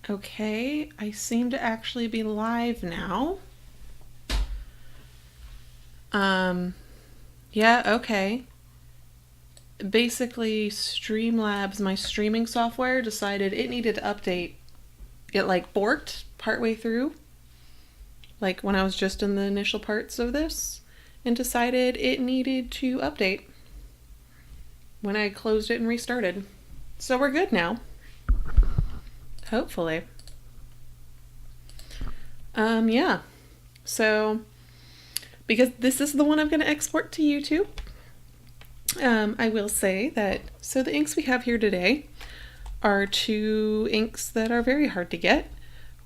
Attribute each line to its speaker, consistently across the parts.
Speaker 1: Okay, I seem to actually be live now. Yeah, okay. Basically, Streamlabs, my streaming software, decided it needed to update. It like borked partway through, like when I was just in the initial parts of this, and decided it needed to update when I closed it and restarted. So we're good now. Hopefully. Yeah. So, because this is the one I'm going to export to YouTube, I will say that, so the inks we have here today are two inks that are very hard to get.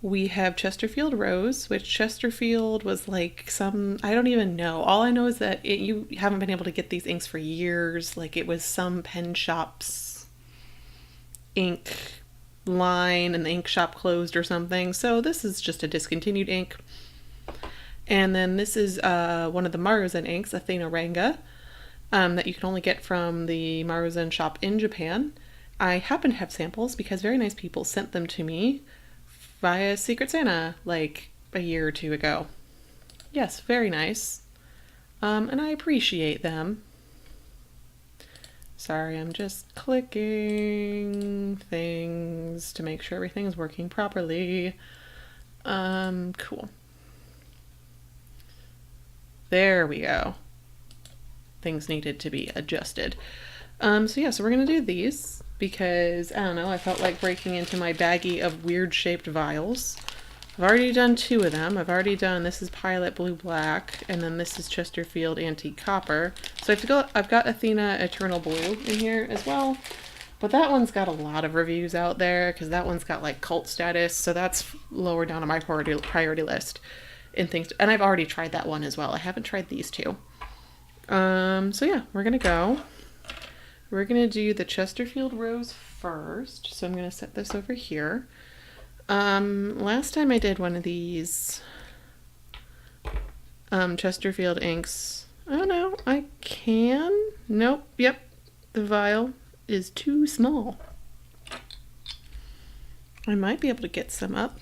Speaker 1: We have Chesterfield Rose, which Chesterfield was like some, I don't even know. All I know is that you haven't been able to get these inks for years. Like it was some pen shop's ink line and the ink shop closed or something. So this is just a discontinued ink. And then this is one of the Maruzen inks, Athena Renga, that you can only get from the Maruzen shop in Japan. I happen to have samples because very nice people sent them to me via Secret Santa like a year or two ago. Yes, very nice. And I appreciate them. Sorry, I'm just clicking things to make sure everything's working properly. Cool. There we go. Things needed to be adjusted. So we're gonna do these because, I don't know, I felt like breaking into my baggie of weird shaped vials. I've already done two of them. I've already done, this is Pilot Blue Black, and then this is Chesterfield Antique Copper. So I've got Athena Eternal Blue in here as well. But that one's got a lot of reviews out there because that one's got like cult status. So that's lower down on my priority list and things. And I've already tried that one as well. I haven't tried these two. We're gonna go. We're gonna do the Chesterfield Rose first. So I'm gonna set this over here. Last time I did one of these Chesterfield inks, I don't know, I can? Nope, yep, the vial is too small. I might be able to get some up.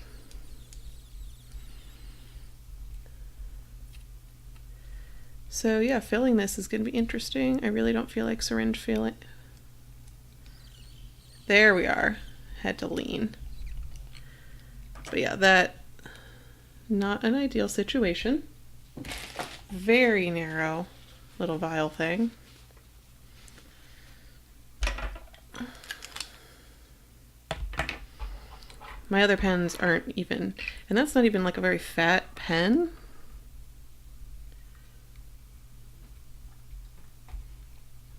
Speaker 1: So yeah, filling this is going to be interesting. I really don't feel like syringe filling. There we are. Had to lean. But yeah, that, not an ideal situation. Very narrow little vial thing. My other pens aren't even, and that's not even like a very fat pen.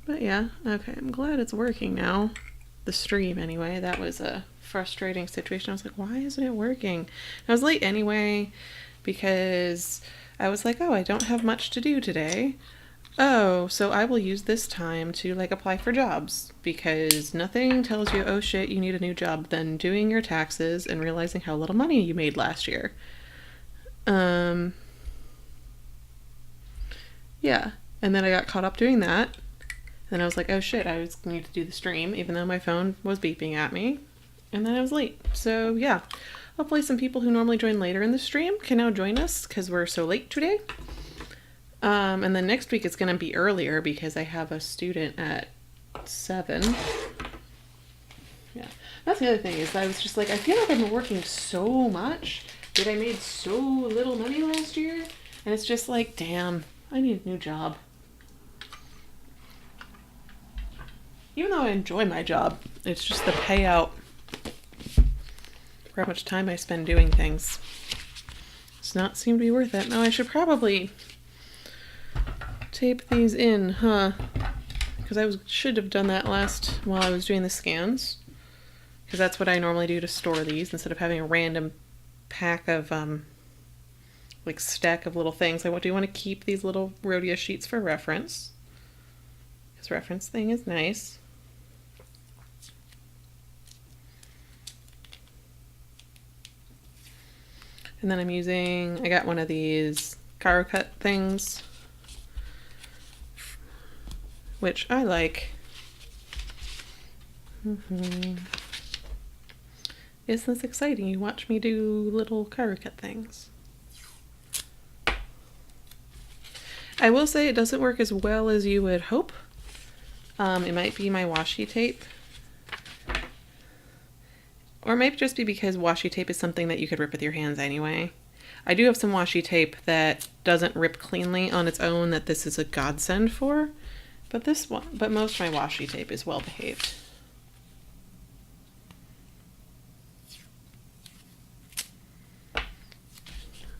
Speaker 1: But yeah, okay, I'm glad it's working now. The stream anyway, that was a frustrating situation. I was like, why isn't it working? I was late anyway because I was like, oh, I don't have much to do today. Oh, so I will use this time to like apply for jobs because nothing tells you, oh shit, you need a new job than doing your taxes and realizing how little money you made last year. Yeah, and then I got caught up doing that. Then I was like, oh shit, I need to do the stream, even though my phone was beeping at me. And then I was late. So yeah, hopefully some people who normally join later in the stream can now join us because we're so late today. And then next week it's going to be earlier because I have a student at 7. Yeah, that's the other thing is I was just like, I feel like I've been working so much that I made so little money last year. And it's just like, damn, I need a new job. Even though I enjoy my job, it's just the payout for how much time I spend doing things. Does not seem to be worth it. Now I should probably tape these in, huh? Because should have done that last while I was doing the scans. Because that's what I normally do to store these instead of having a random pack of, like stack of little things. I do want to keep these little Rhodia sheets for reference. This reference thing is nice. And then I got one of these Caro Cut things, which I like. Isn't this exciting? You watch me do little card cut things. I will say it doesn't work as well as you would hope. It might be my washi tape. Or it might just be because washi tape is something that you could rip with your hands anyway. I do have some washi tape that doesn't rip cleanly on its own that this is a godsend for. But most of my washi tape is well behaved.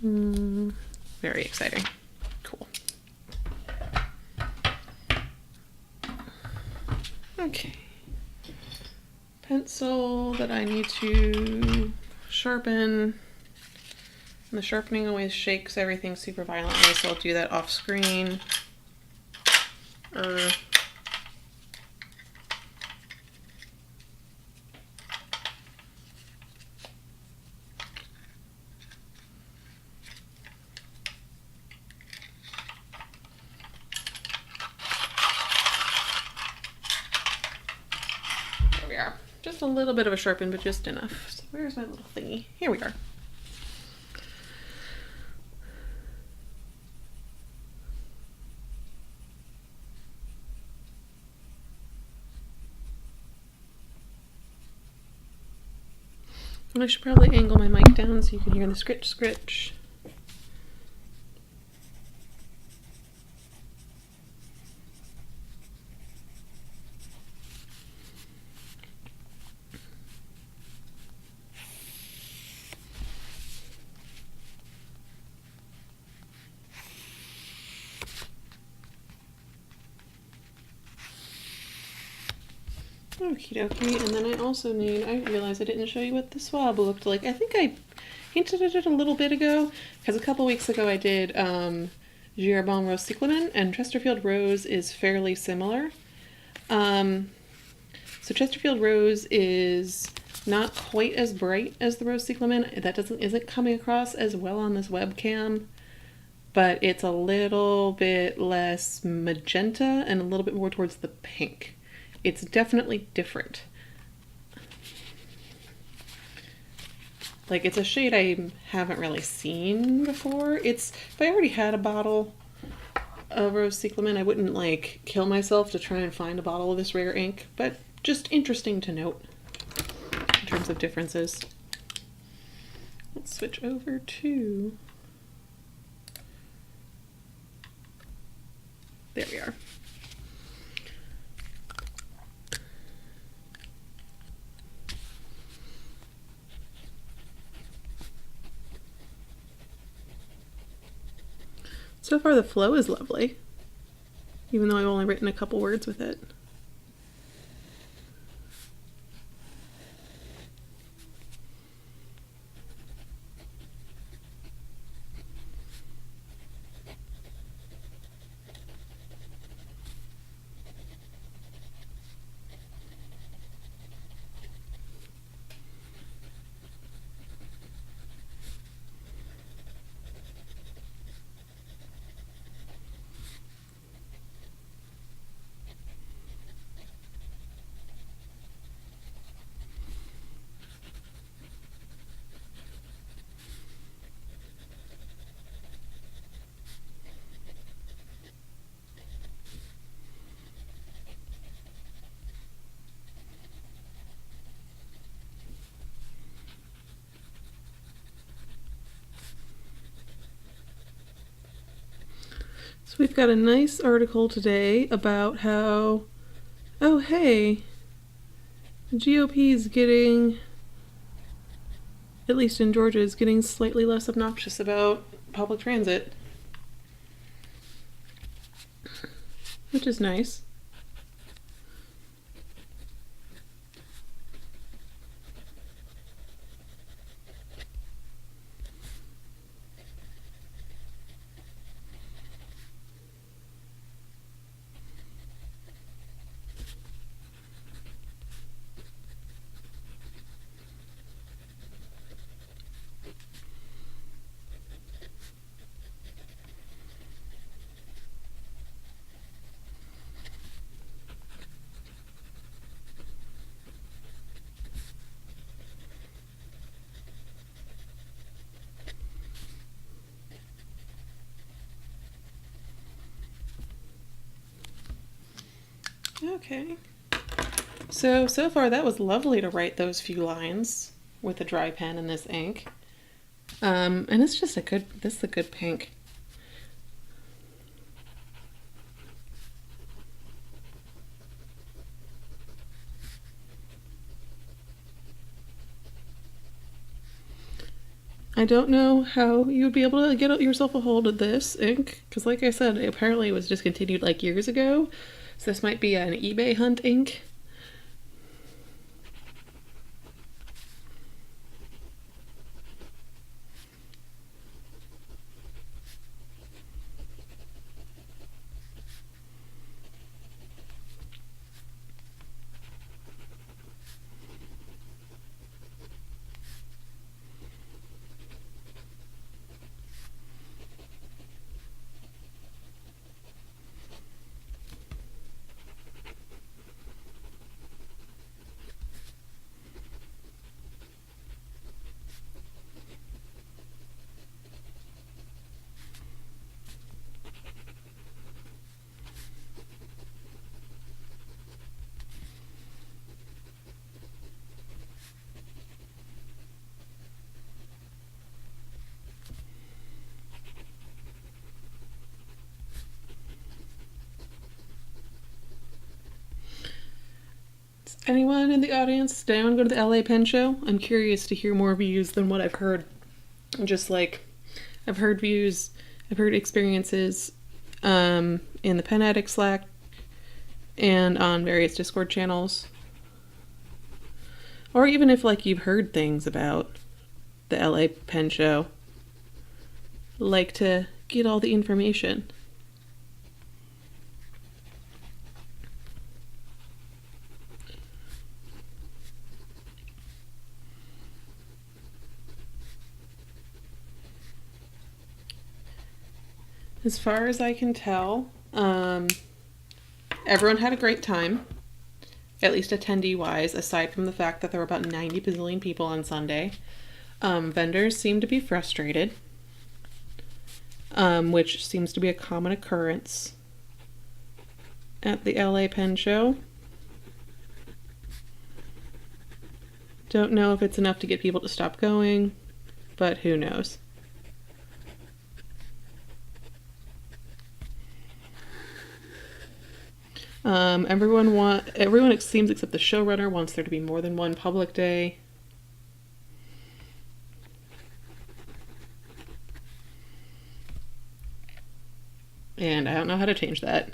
Speaker 1: Very exciting. Cool. Okay. Pencil that I need to sharpen. And the sharpening always shakes everything super violently, so I'll do that off screen. Just a little bit of a sharpen, but just enough. So where's my little thingy? Here we are. And I should probably angle my mic down so you can hear the scritch scritch. Okie dokie, and then I also need, I realized I didn't show you what the swab looked like. I think I hinted at it a little bit ago, because a couple weeks ago I did Giraumon Rose Cyclamen, and Chesterfield Rose is fairly similar. So Chesterfield Rose is not quite as bright as the Rose Cyclamen. That isn't coming across as well on this webcam, but it's a little bit less magenta and a little bit more towards the pink. It's definitely different. Like, it's a shade I haven't really seen before. If I already had a bottle of Rose Cyclamen, I wouldn't, like, kill myself to try and find a bottle of this rare ink, but just interesting to note in terms of differences. Let's switch over to... There we are. So far the flow is lovely, even though I've only written a couple words with it. So we've got a nice article today about how, oh hey, the GOP is getting, at least in Georgia, is getting slightly less obnoxious about public transit, which is nice. Okay. So far that was lovely to write those few lines with a dry pen and this ink. And it's just this is a good pink. I don't know how you'd be able to get yourself a hold of this ink, because like I said, apparently it was discontinued like years ago. So this might be an eBay hunt ink. Anyone in the audience, did anyone go to the LA Pen Show? I'm curious to hear more views than what I've heard. Just like, I've heard views, I've heard experiences in the Pen Addict Slack and on various Discord channels. Or even if like you've heard things about the LA Pen Show, like to get all the information. As far as I can tell, everyone had a great time, at least attendee-wise, aside from the fact that there were about 90 bazillion people on Sunday. Vendors seemed to be frustrated, which seems to be a common occurrence at the LA Pen Show. Don't know if it's enough to get people to stop going, but who knows. Everyone it seems except the showrunner wants there to be more than one public day. And I don't know how to change that,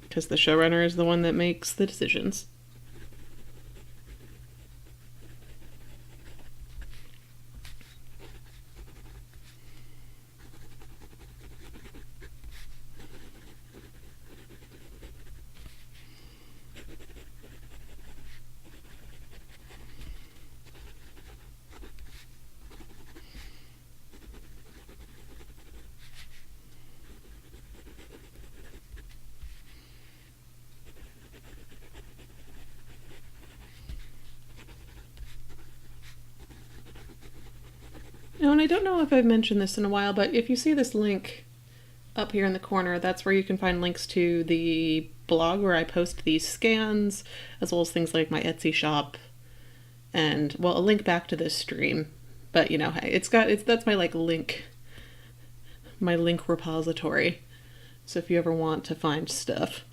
Speaker 1: because the showrunner is the one that makes the decisions. Oh, and I don't know if I've mentioned this in a while, but if you see this link up here in the corner, that's where you can find links to the blog where I post these scans, as well as things like my Etsy shop, and, well, a link back to this stream. But, you know, hey, that's my, like, link repository. So if you ever want to find stuff.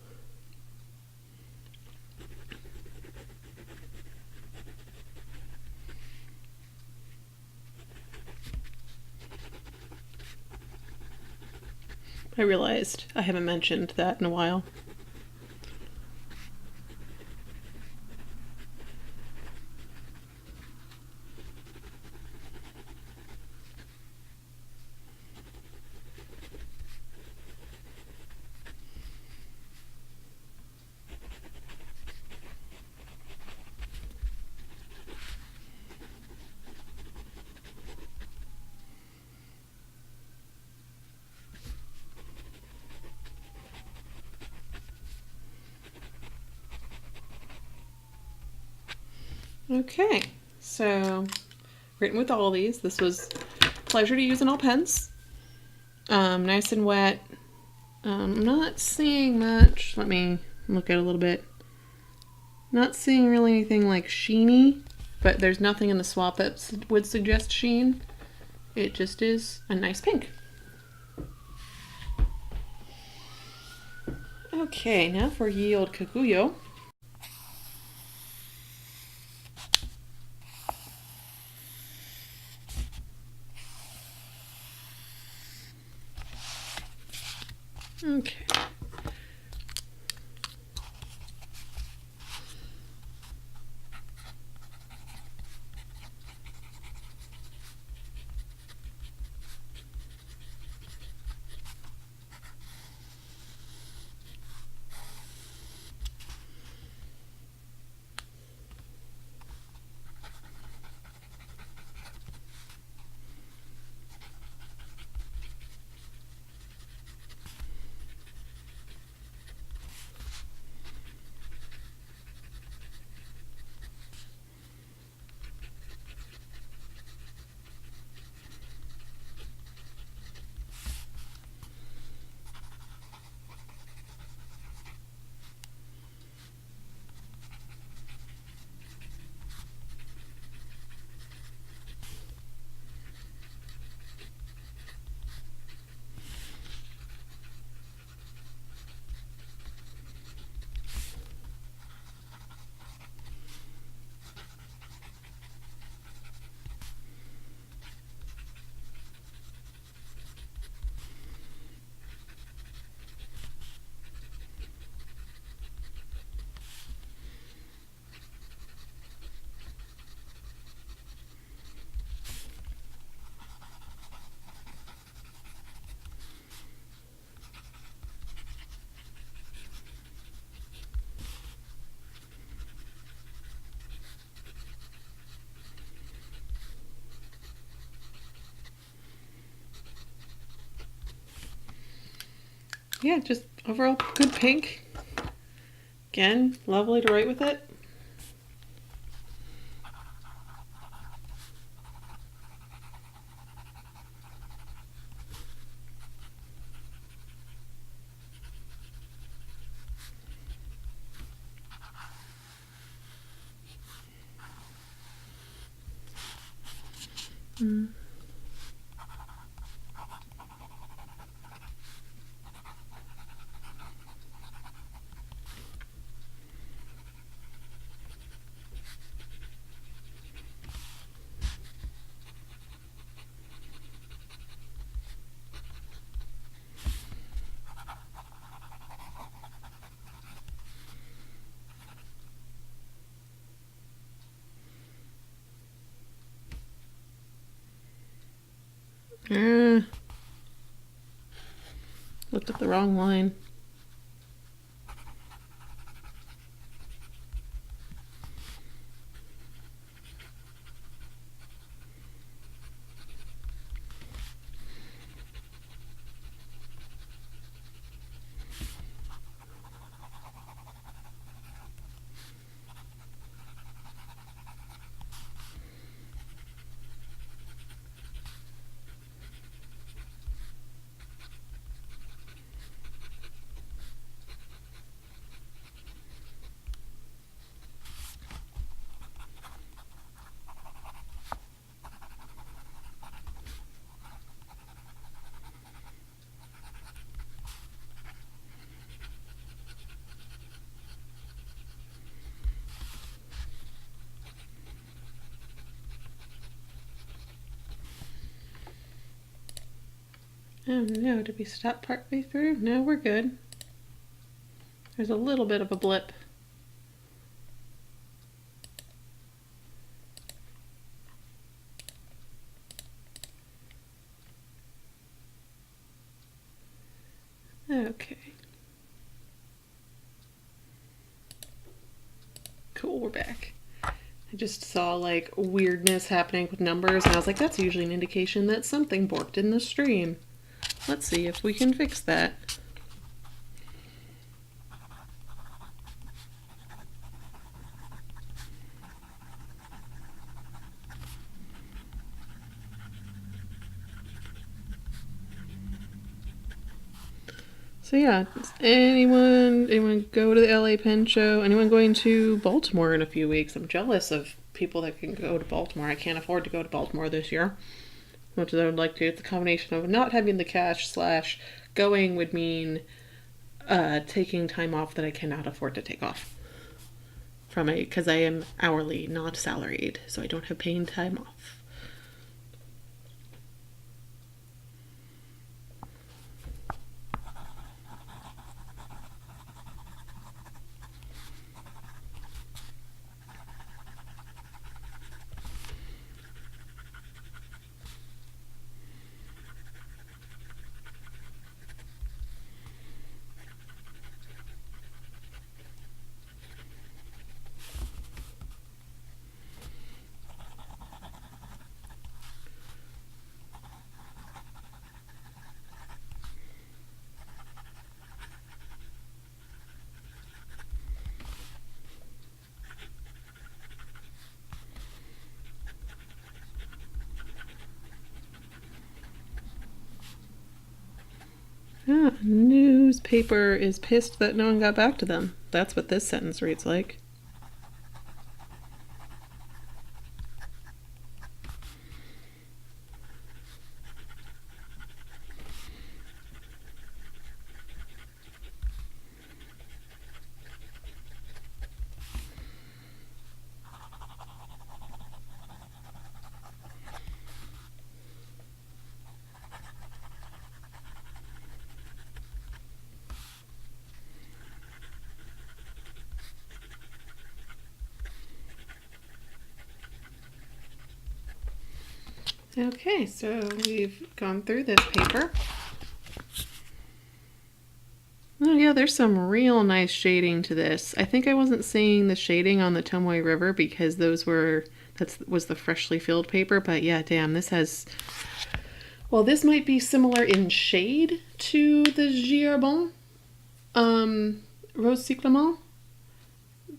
Speaker 1: I realized I haven't mentioned that in a while. Okay, so written with all these. This was pleasure to use in all pens. Nice and wet. I'm not seeing much. Let me look at it a little bit. Not seeing really anything like sheeny, but there's nothing in the swap that would suggest sheen. It just is a nice pink. Okay, now for Ye Olde Kikuyo. Okay. Yeah, just overall good pink. Again, lovely to write with it. Looked at the wrong line. Oh no, did we stop partway through? No, we're good. There's a little bit of a blip. Okay. Cool, we're back. I just saw like weirdness happening with numbers and I was like, that's usually an indication that something borked in the stream. Let's see if we can fix that. So yeah, anyone go to the LA Pen Show? Anyone going to Baltimore in a few weeks? I'm jealous of people that can go to Baltimore. I can't afford to go to Baltimore this year. Much as I would like to. It's a combination of not having the cash / going would mean taking time off that I cannot afford to take off from because I am hourly, not salaried, so I don't have paid time off. Newspaper is pissed that no one got back to them. That's what this sentence reads like. Okay, so we've gone through this paper. Oh yeah, there's some real nice shading to this. I think I wasn't seeing the shading on the Tomoe River because that was the freshly filled paper, but yeah, damn, this has... Well, this might be similar in shade to the Giarbon Rose Cyclamen.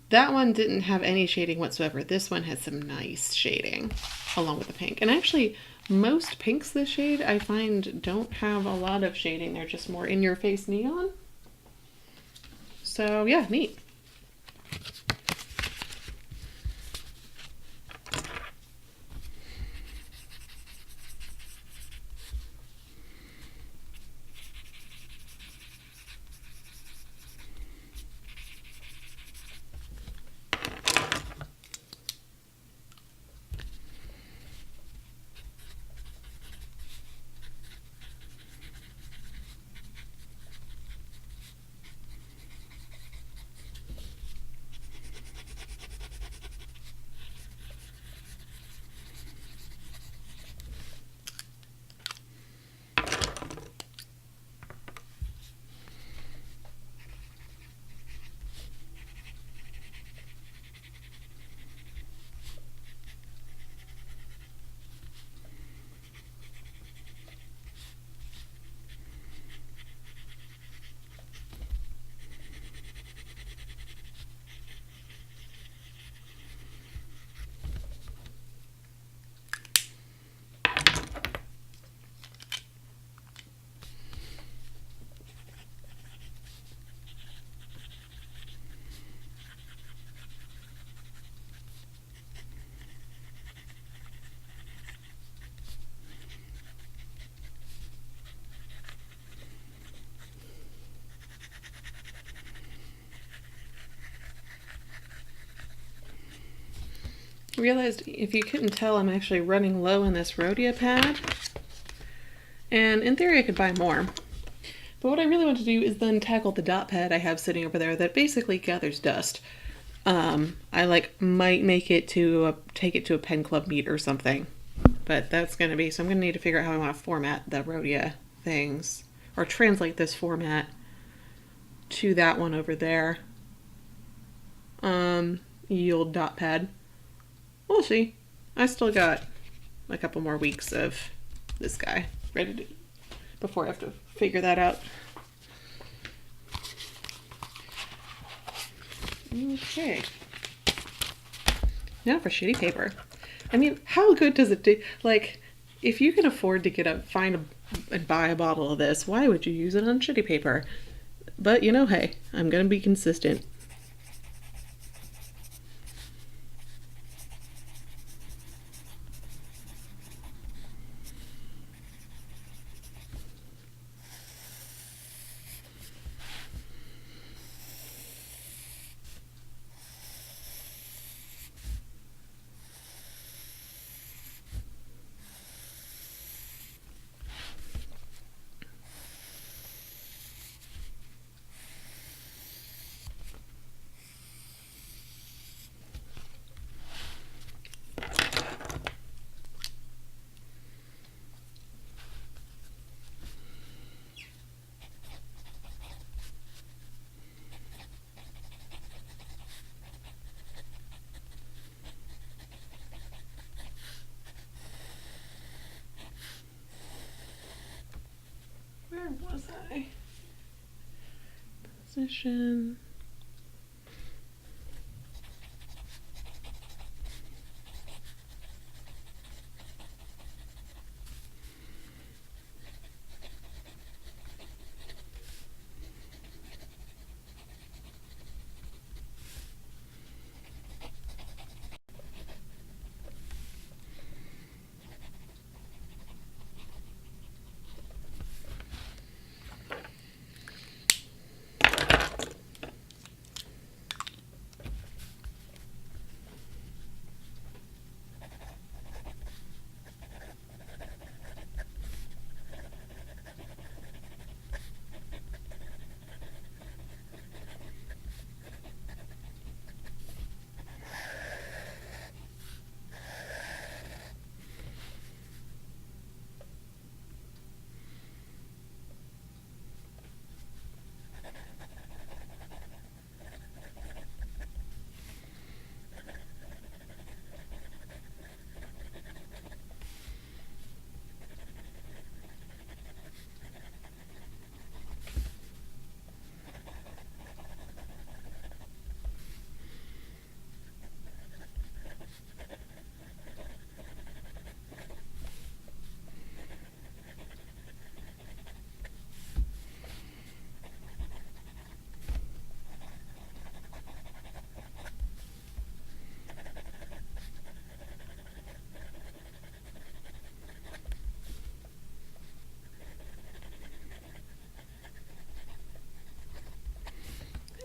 Speaker 1: That one didn't have any shading whatsoever. This one has some nice shading along with the pink. And actually, most pinks this shade I find don't have a lot of shading. They're just more in-your-face neon. So yeah, neat. I realized, if you couldn't tell, I'm actually running low in this Rhodia pad. And in theory I could buy more. But what I really want to do is then tackle the dot pad I have sitting over there that basically gathers dust. I might make it to take it to a pen club meet or something. But that's going to be, so I'm going to need to figure out how I want to format the Rhodia things. Or translate this format to that one over there. Yield dot pad. We'll see. I still got a couple more weeks of this guy ready to, before I have to figure that out. Okay. Now for shitty paper. I mean, how good does it do? Like, if you can afford to and buy a bottle of this, why would you use it on shitty paper? But, you know, hey, I'm going to be consistent. Where was I? Position.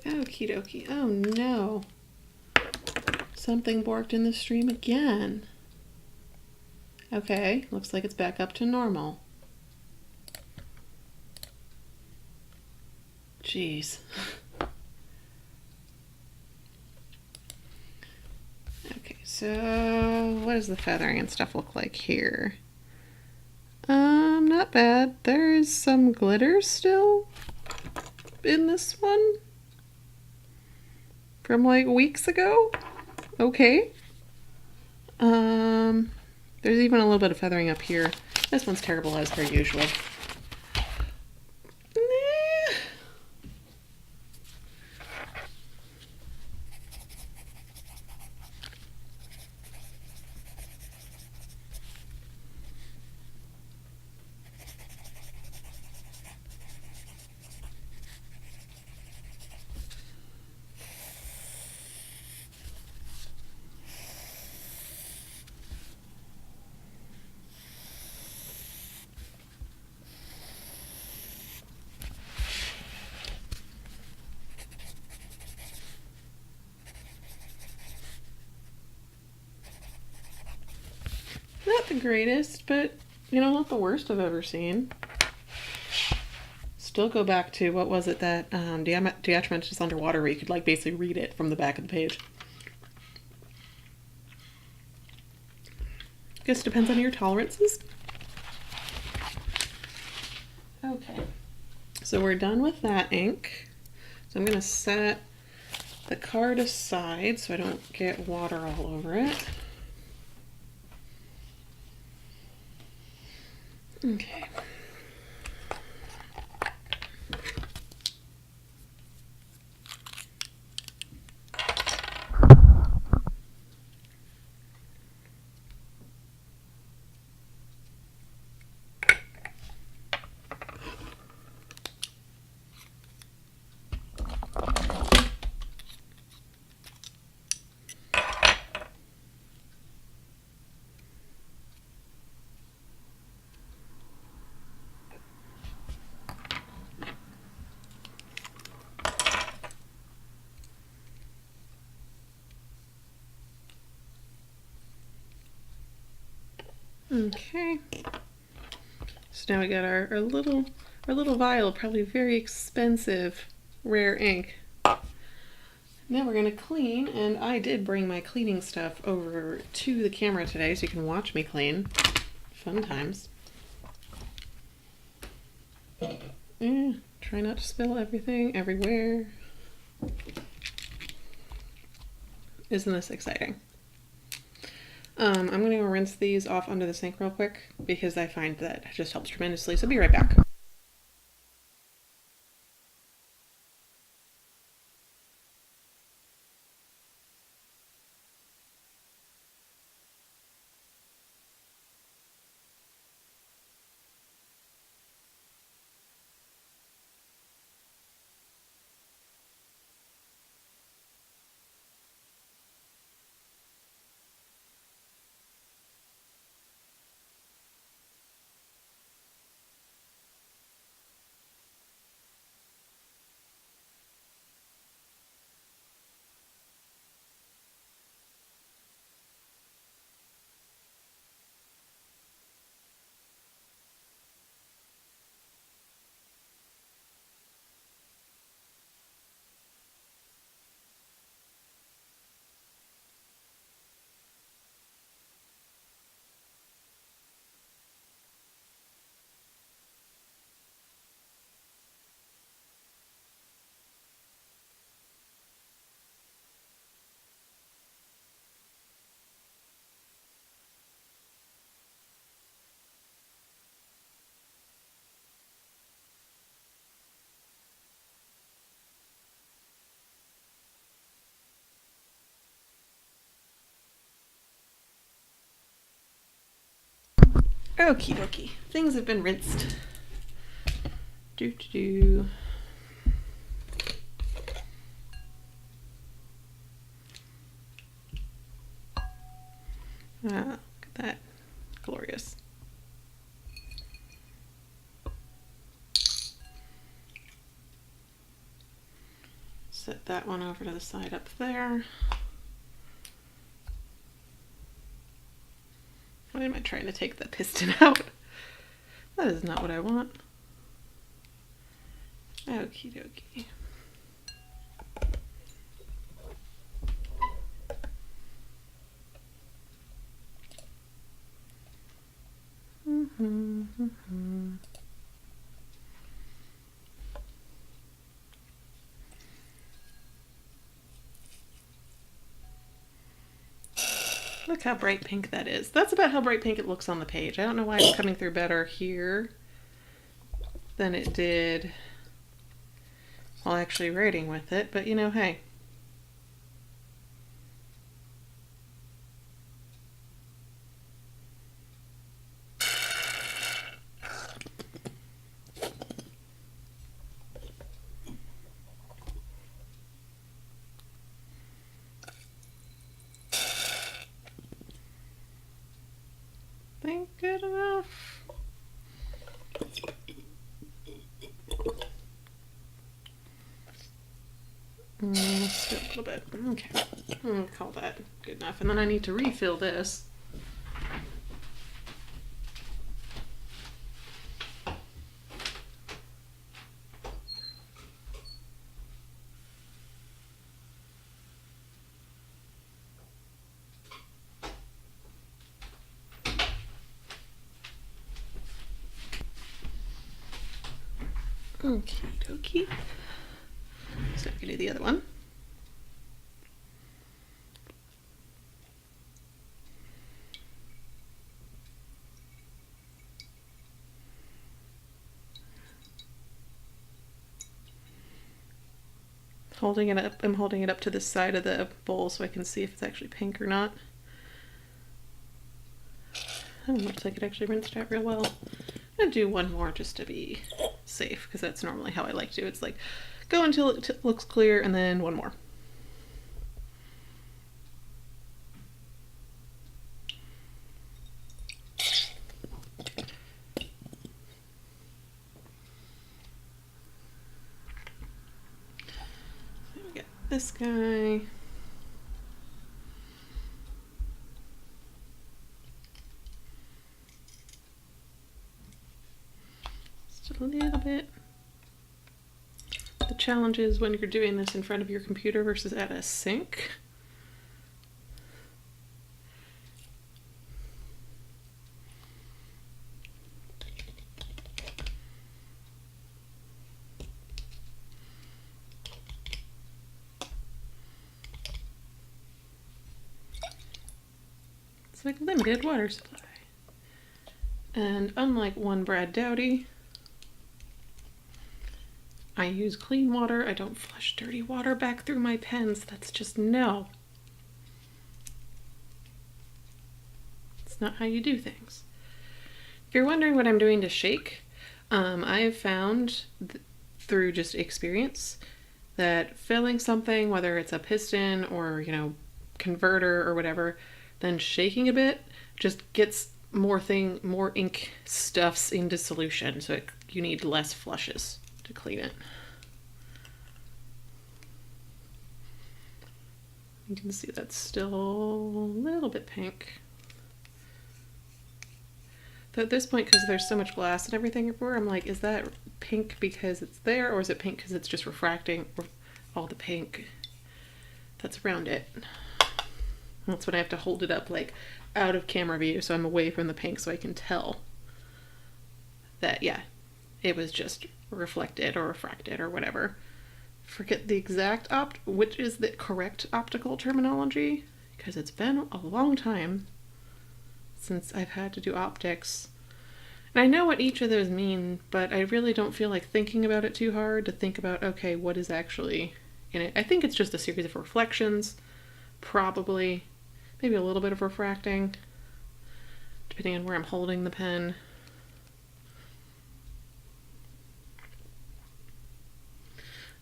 Speaker 1: Okie dokie. Oh no. Something borked in the stream again. Okay, looks like it's back up to normal. Jeez. Okay, so what does the feathering and stuff look like here? Not bad. There is some glitter still in this one from like weeks ago. Okay. There's even a little bit of feathering up here. This one's terrible as per usual. Not the greatest, but, you know, not the worst I've ever seen. Still go back to, what was it that Diatramentus Underwater, where you could, like, basically read it from the back of the page. Guess it depends on your tolerances. Okay. So we're done with that ink. So I'm going to set the card aside so I don't get water all over it. Okay. Okay. So now we got our little vial, probably very expensive rare ink. Now we're gonna clean, and I did bring my cleaning stuff over to the camera today so you can watch me clean. Fun times. Try not to spill everything everywhere. Isn't this exciting? I'm gonna go rinse these off under the sink real quick because I find that it just helps tremendously, so be right back. Okie dokie. Things have been rinsed. Do. Look at that. Glorious. Set that one over to the side up there. Why am I trying to take the piston out? That is not what I want. Okie dokie. Look how bright pink that is. That's about how bright pink it looks on the page. I don't know why it's coming through better here than it did while actually writing with it, but you know, hey. Think good enough. Still a little bit. Okay. I'll call that good enough. And then I need to refill this. Okie dokie. So I can do the other one. Holding it up, I'm holding it up to the side of the bowl so I can see if it's actually pink or not. Oh, looks like it actually rinsed out real well. I'm gonna do one more just to be safe, because that's normally how I like to do it. It's like go until it looks clear and then one more. So we got this guy. challenges when you're doing this in front of your computer versus at a sink. It's like limited water supply. And unlike one Brad Dowdy, I use clean water. I don't flush dirty water back through my pens. That's just no. It's not how you do things. If you're wondering what I'm doing to shake, I have found through just experience that filling something, whether it's a piston or, you know, converter or whatever, then shaking a bit just gets more ink stuffs into solution, so you need less flushes to clean it. You can see that's still a little bit pink. Though at this point, because there's so much glass and everything everywhere, I'm like, is that pink because it's there, or is it pink because it's just refracting all the pink that's around it? That's when I have to hold it up like out of camera view so I'm away from the pink so I can tell that, yeah, it was just reflected or refracted or whatever. Forget the exact which is the correct optical terminology, because it's been a long time since I've had to do optics. And I know what each of those mean, but I really don't feel like thinking about it too hard to think about, okay, what is actually in it. I think it's just a series of reflections, probably. Maybe a little bit of refracting, depending on where I'm holding the pen.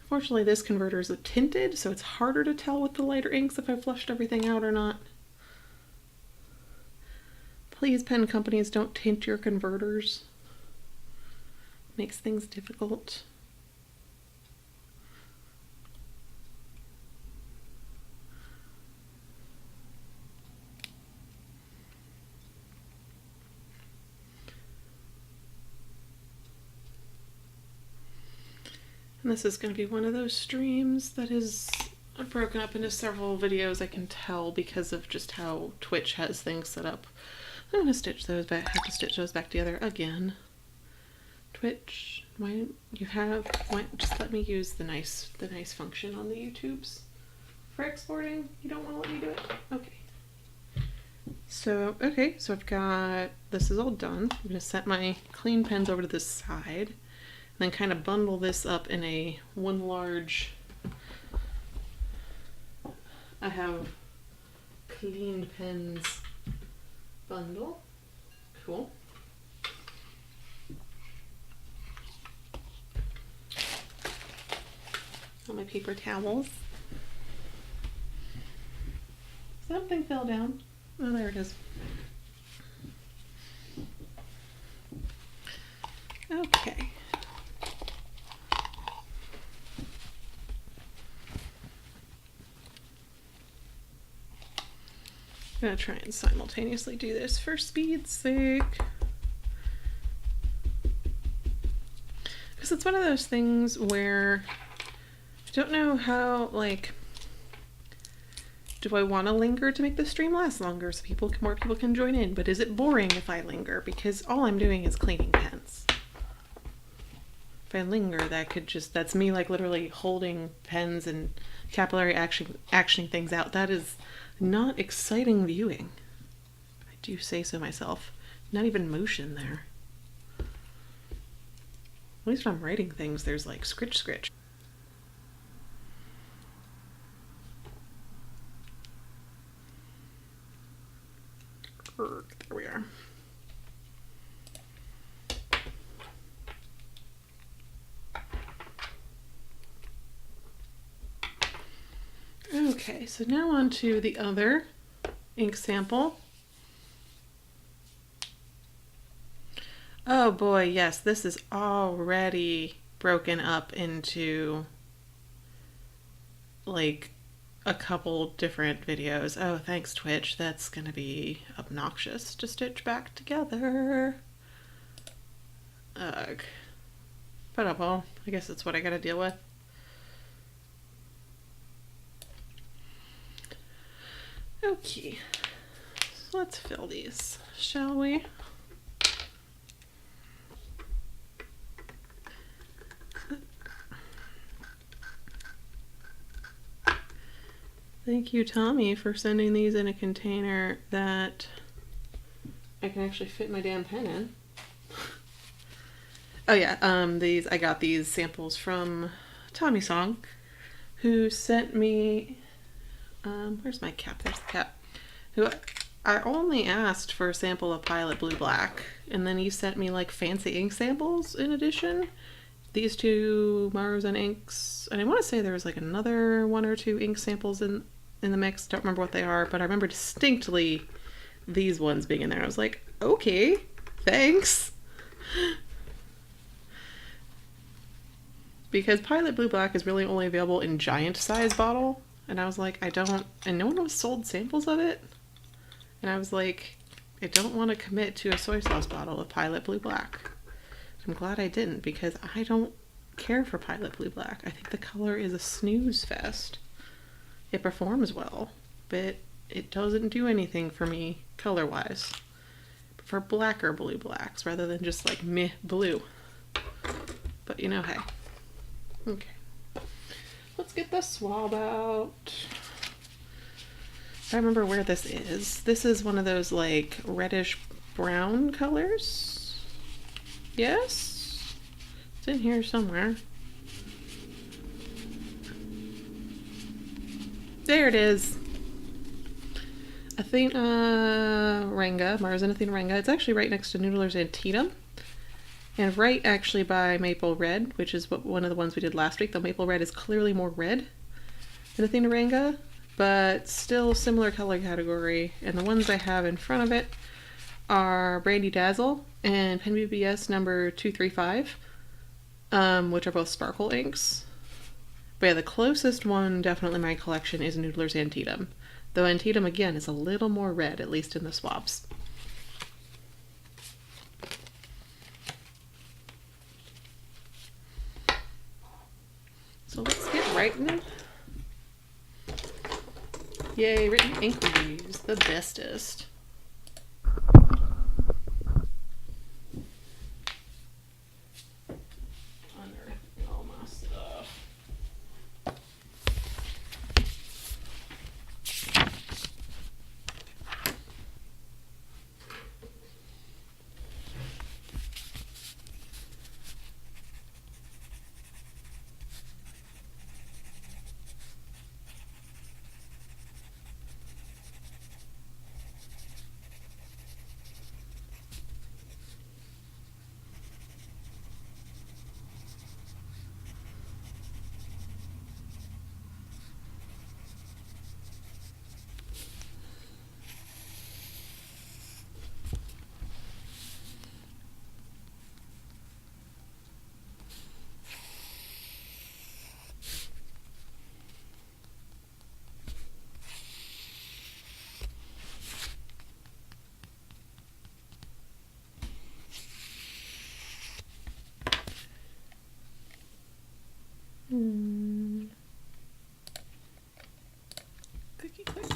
Speaker 1: Unfortunately, this converter is tinted, so it's harder to tell with the lighter inks if I flushed everything out or not. Please, pen companies, don't tint your converters. Makes things difficult. And this is going to be one of those streams that is broken up into several videos, I can tell, because of just how Twitch has things set up. I'm going to stitch those back, have to stitch those back together again. Twitch, why just let me use the nice function on the YouTubes for exporting? You don't want to let me do it? Okay. So I've got, this is all done. I'm going to set my clean pens over to this side. Then kind of bundle this up in a one large, I have cleaned pens bundle. Cool. All my paper towels. Something fell down. Oh, there it is. Okay. I'm going to try and simultaneously do this for speed's sake. Because it's one of those things where I don't know how, like, do I want to linger to make the stream last longer so more people can join in? But is it boring if I linger? Because all I'm doing is cleaning pens. If I linger, that's me like literally holding pens and capillary actioning things out. That is not exciting viewing. I do say so myself. Not even motion there. At least when I'm writing things, there's like scritch. There we are. Okay, so now on to the other ink sample. Oh boy, yes, this is already broken up into like a couple different videos. Oh, thanks Twitch. That's gonna be obnoxious to stitch back together. Ugh. But oh well, I guess that's what I gotta deal with. Okay, so let's fill these, shall we? Thank you, Tommy, for sending these in a container that I can actually fit my damn pen in. Oh yeah, I got these samples from Tommy Song, who sent me, where's my cap? There's the cap. Who I only asked for a sample of Pilot Blue Black, and then he sent me like fancy ink samples in addition. These two Maruzen inks, and I want to say there was like another one or two ink samples in the mix. Don't remember what they are, but I remember distinctly these ones being in there. I was like, okay, thanks. Because Pilot Blue Black is really only available in giant size bottle, and I was like, and no one was sold samples of it, and I was like, I don't want to commit to a soy sauce bottle of Pilot Blue Black. I'm glad I didn't, because I don't care for Pilot Blue Black. I think the color is a snooze fest. It performs well, but it doesn't do anything for me color-wise. I prefer blacker blue blacks rather than just like meh blue. But you know, hey. Okay. Let's get the swab out. I remember where this is. This is one of those like reddish brown colors. Yes? It's in here somewhere. There it is. Athena Renga, Maruzen Athena Renga. It's actually right next to Noodler's Antietam. And right actually by Maple Red, which is one of the ones we did last week. The Maple Red is clearly more red than Athena Renga, but still similar color category. And the ones I have in front of it are Brandy Dazzle and Pen BBS number 235, which are both sparkle inks. But yeah, the closest one definitely in my collection is Noodler's Antietam. Though Antietam, again, is a little more red, at least in the swabs. So let's get writing. Yay, written ink reviews, the bestest. Unearthing all my stuff. Clicky click.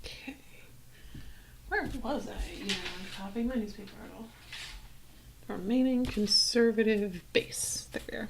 Speaker 1: Okay. Where was I? You know, copying my newspaper article. Remaining conservative base. There we are.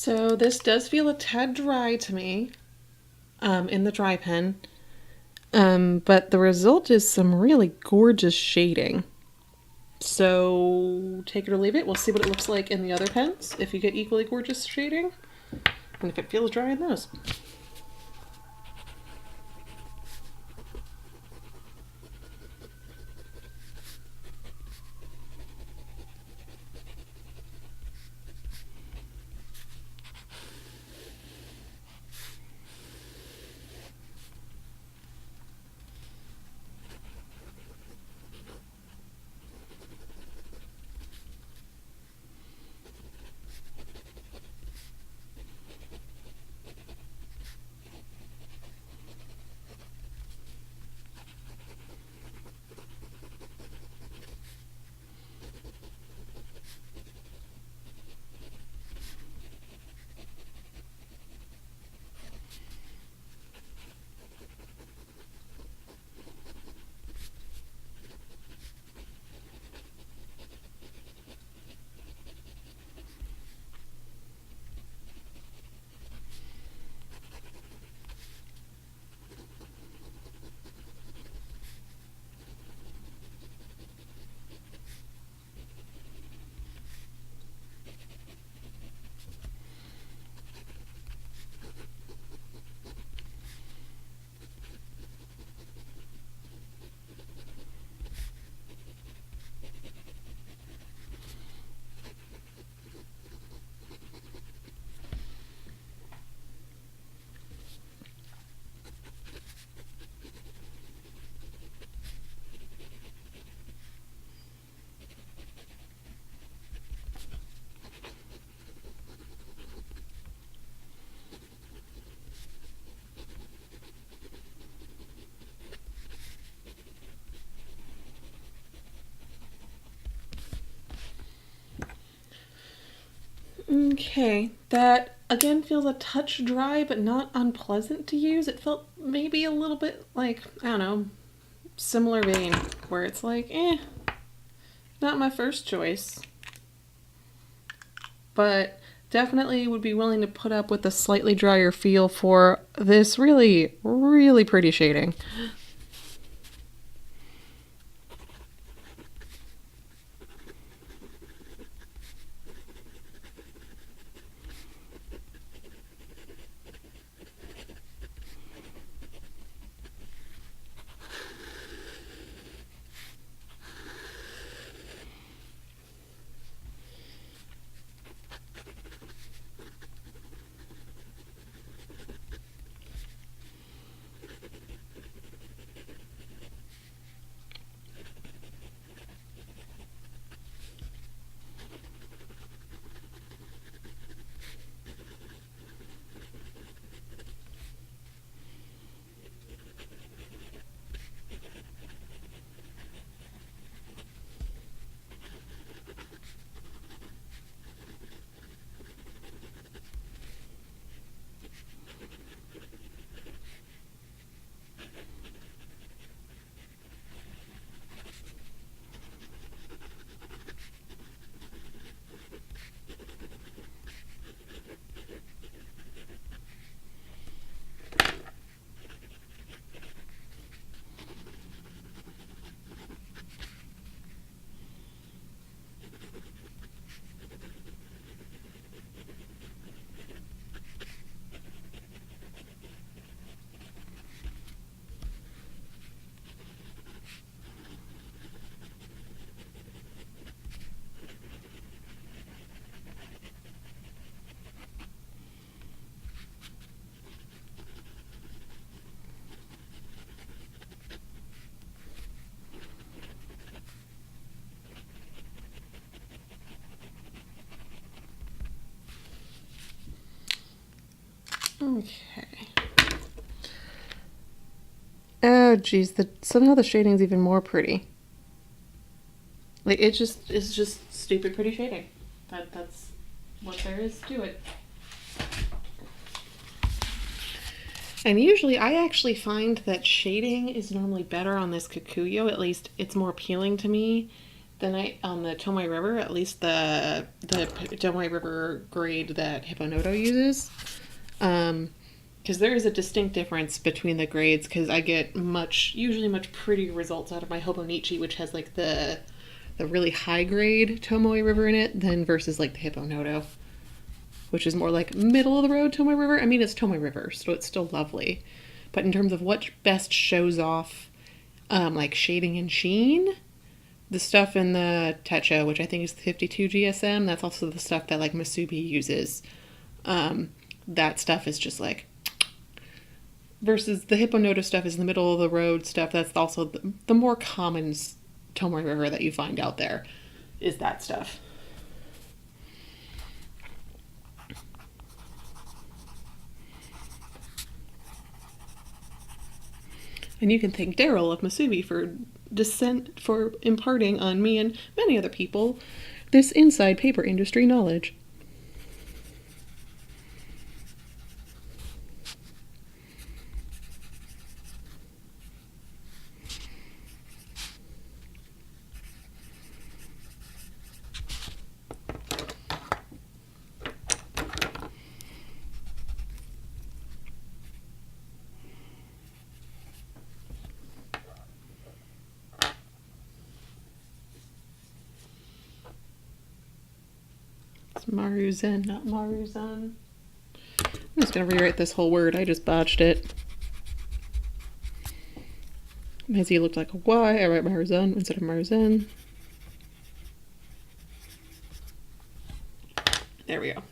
Speaker 1: So this does feel a tad dry to me in the dry pen, but the result is some really gorgeous shading. So take it or leave it. We'll see what it looks like in the other pens, if you get equally gorgeous shading, and if it feels dry in those. Okay, that again feels a touch dry, but not unpleasant to use. It felt maybe a little bit like, I don't know, similar vein, where it's like, not my first choice. But definitely would be willing to put up with a slightly drier feel for this really, really pretty shading. Okay. Oh, geez, somehow the shading's even more pretty. Like, it's just stupid pretty shading. That's what there is to it. And usually I actually find that shading is normally better on this Kikuyo. At least it's more appealing to me on the Tomoe River, at least the Tomoe River grade that Hipponoto uses. Because there is a distinct difference between the grades, because I get usually much prettier results out of my Hobonichi, which has like the really high grade Tomoe River in it, than versus like the Hipponoto, which is more like middle of the road Tomoe River. I mean, it's Tomoe River, so it's still lovely. But in terms of what best shows off like shading and sheen, the stuff in the Techo, which I think is the 52 GSM, that's also the stuff that like Masubi uses. That stuff is just like, versus the Hipponoto stuff is the middle of the road stuff. That's also the more common Tomoe River that you find out there, is that stuff. And you can thank Daryl of Masubi for imparting on me and many other people this inside paper industry knowledge. It's Maruzen, not Maruzen. I'm just going to rewrite this whole word. I just botched it. My Z looked like a Y. I write Maruzen instead of Maruzen. There we go.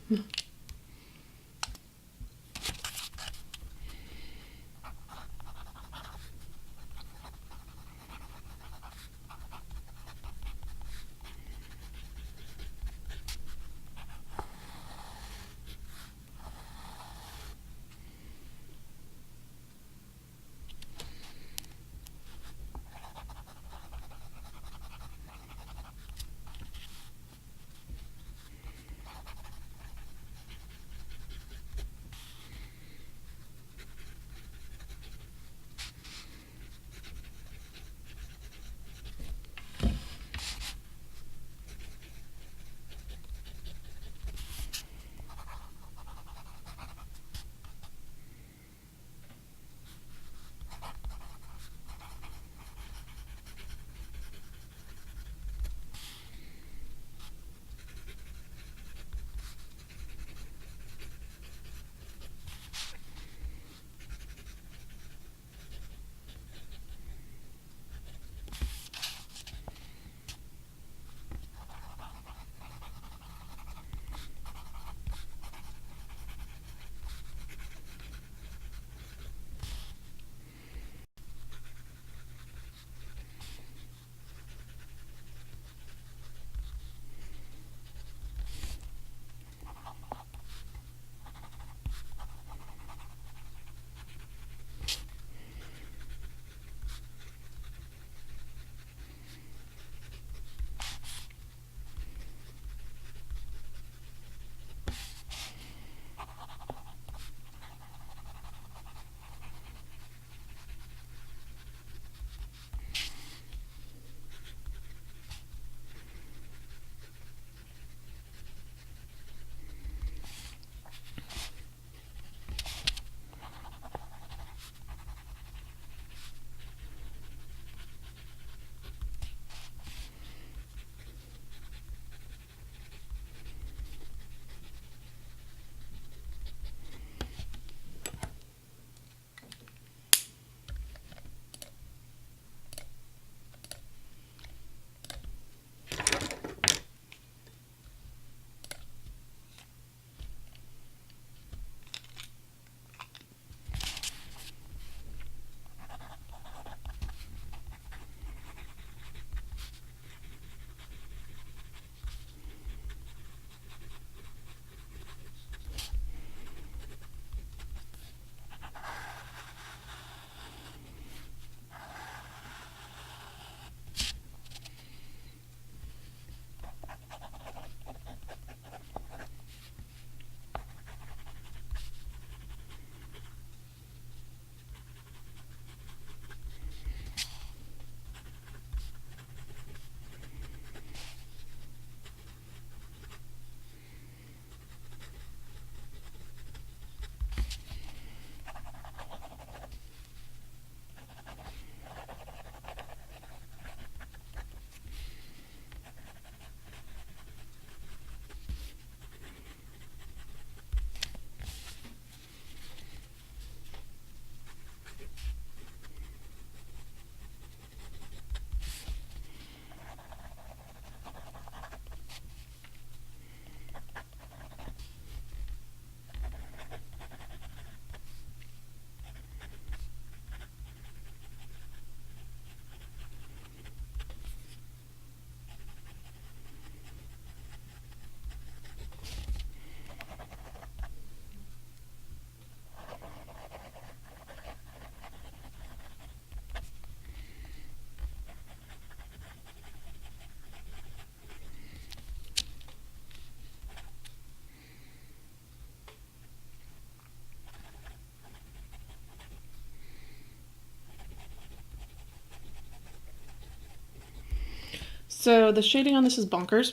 Speaker 1: So the shading on this is bonkers,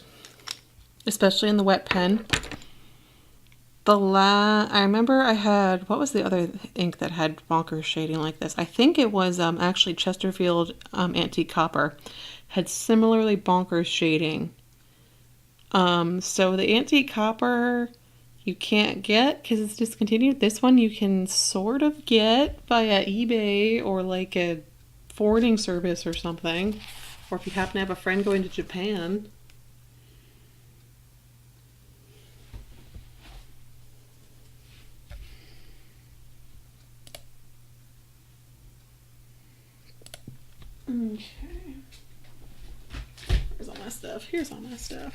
Speaker 1: especially in the wet pen. I remember I had, what was the other ink that had bonkers shading like this? I think it was actually Chesterfield Antique Copper. Had similarly bonkers shading. So the Antique Copper you can't get because it's discontinued. This one you can sort of get via eBay or like a forwarding service or something. Or if you happen to have a friend going to Japan. Okay. Here's all my stuff. Here's all my stuff.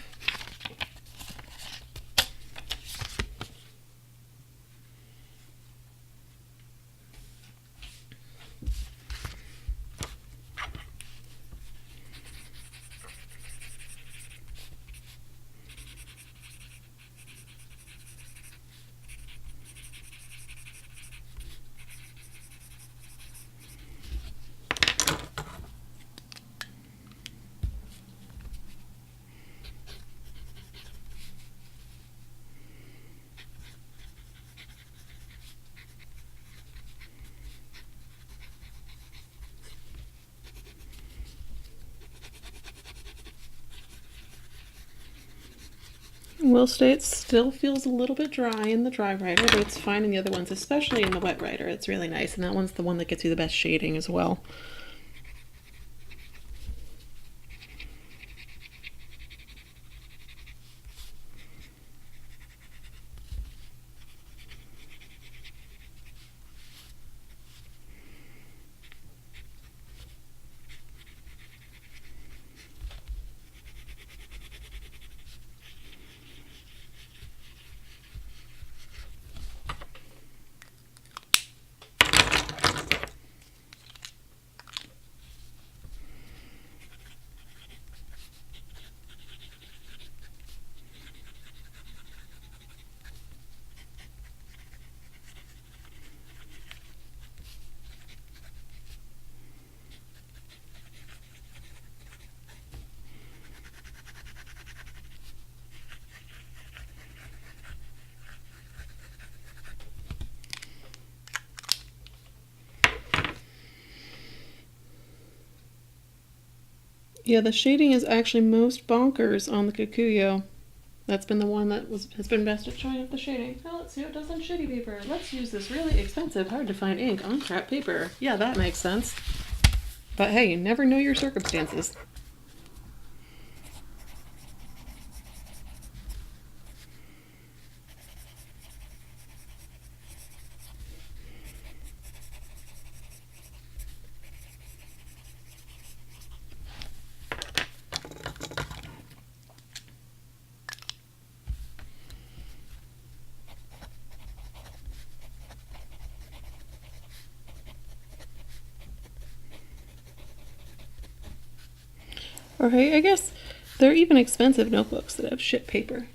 Speaker 1: Will say it still feels a little bit dry in the dry writer, but it's fine in the other ones, especially in the wet writer. It's really nice, and that one's the one that gets you the best shading as well. Yeah, the shading is actually most bonkers on the Kikuyo. That's been the one that has been best at showing up the shading. Now let's see what it does on shitty paper. Let's use this really expensive, hard to find ink on crap paper. Yeah, that makes sense. But hey, you never know your circumstances. Alright, I guess there are even expensive notebooks that have shit paper.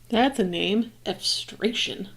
Speaker 1: That's a name. Frustration.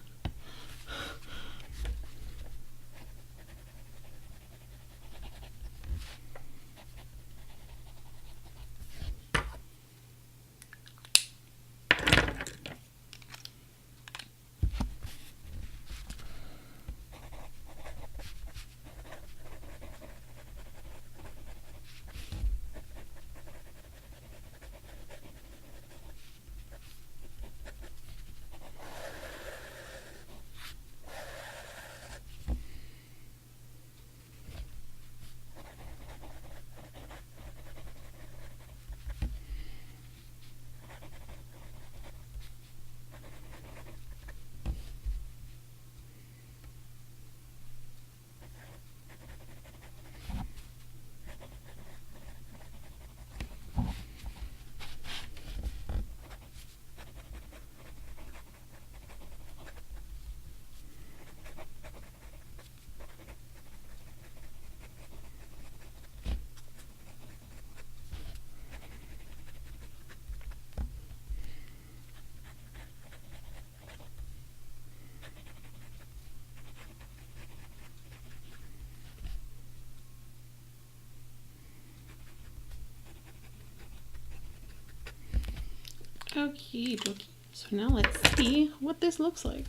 Speaker 1: Okie dokie. So now let's see what this looks like.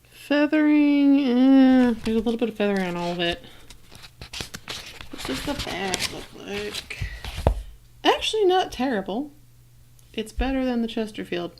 Speaker 1: Feathering, there's a little bit of feathering on all of it. What does the back look like? Actually not terrible. It's better than the Chesterfield.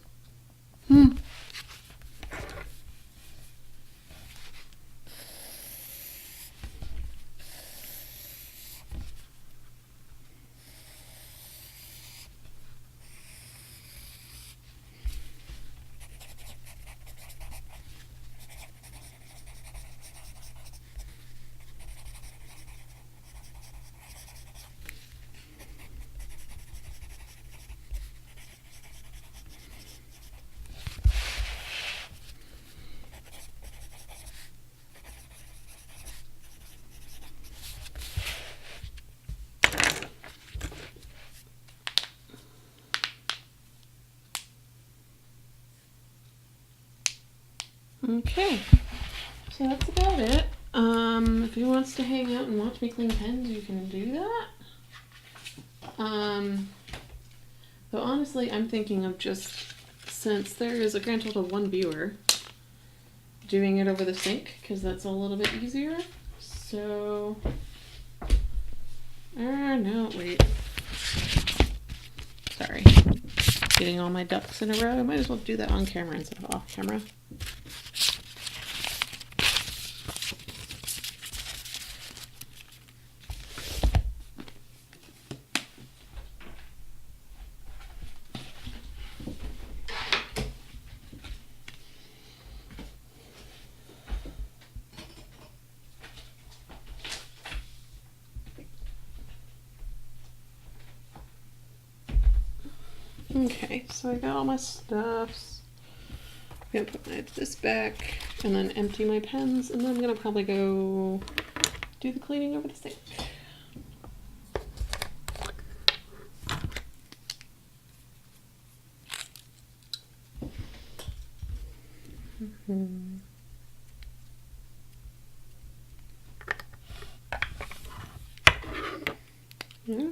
Speaker 1: Okay, so that's about it. If he wants to hang out and watch me clean pens, you can do that. Though honestly, I'm thinking of just, since there is a grand total of 1 viewer, doing it over the sink, because that's a little bit easier. So, no, wait. Sorry. Getting all my ducks in a row. I might as well do that on camera instead of off camera. Okay, so I got all my stuffs. I'm gonna put this back and then empty my pens, and then I'm gonna probably go do the cleaning over the sink. Yeah.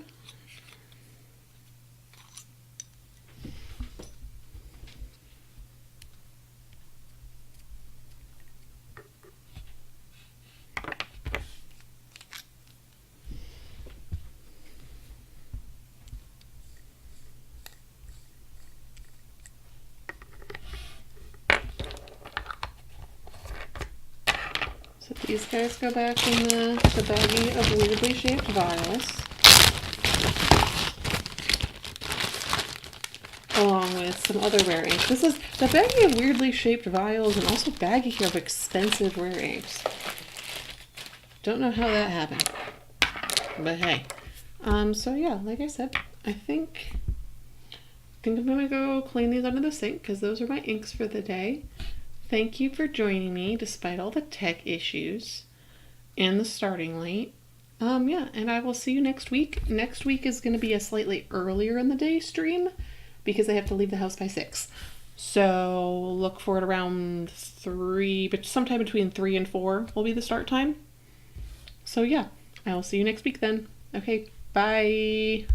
Speaker 1: So these guys go back in the baggie of weirdly shaped vials, along with some other rare inks. This is the baggie of weirdly shaped vials and also baggie here of expensive rare inks. Don't know how that happened, but hey. So yeah, like I said, I think I'm gonna go clean these under the sink because those are my inks for the day. Thank you for joining me despite all the tech issues and the starting late. Yeah, and I will see you next week. Next week is going to be a slightly earlier in the day stream because I have to leave the house by 6. So look for it around 3, but sometime between 3 and 4 will be the start time. So yeah, I will see you next week then. Okay, bye.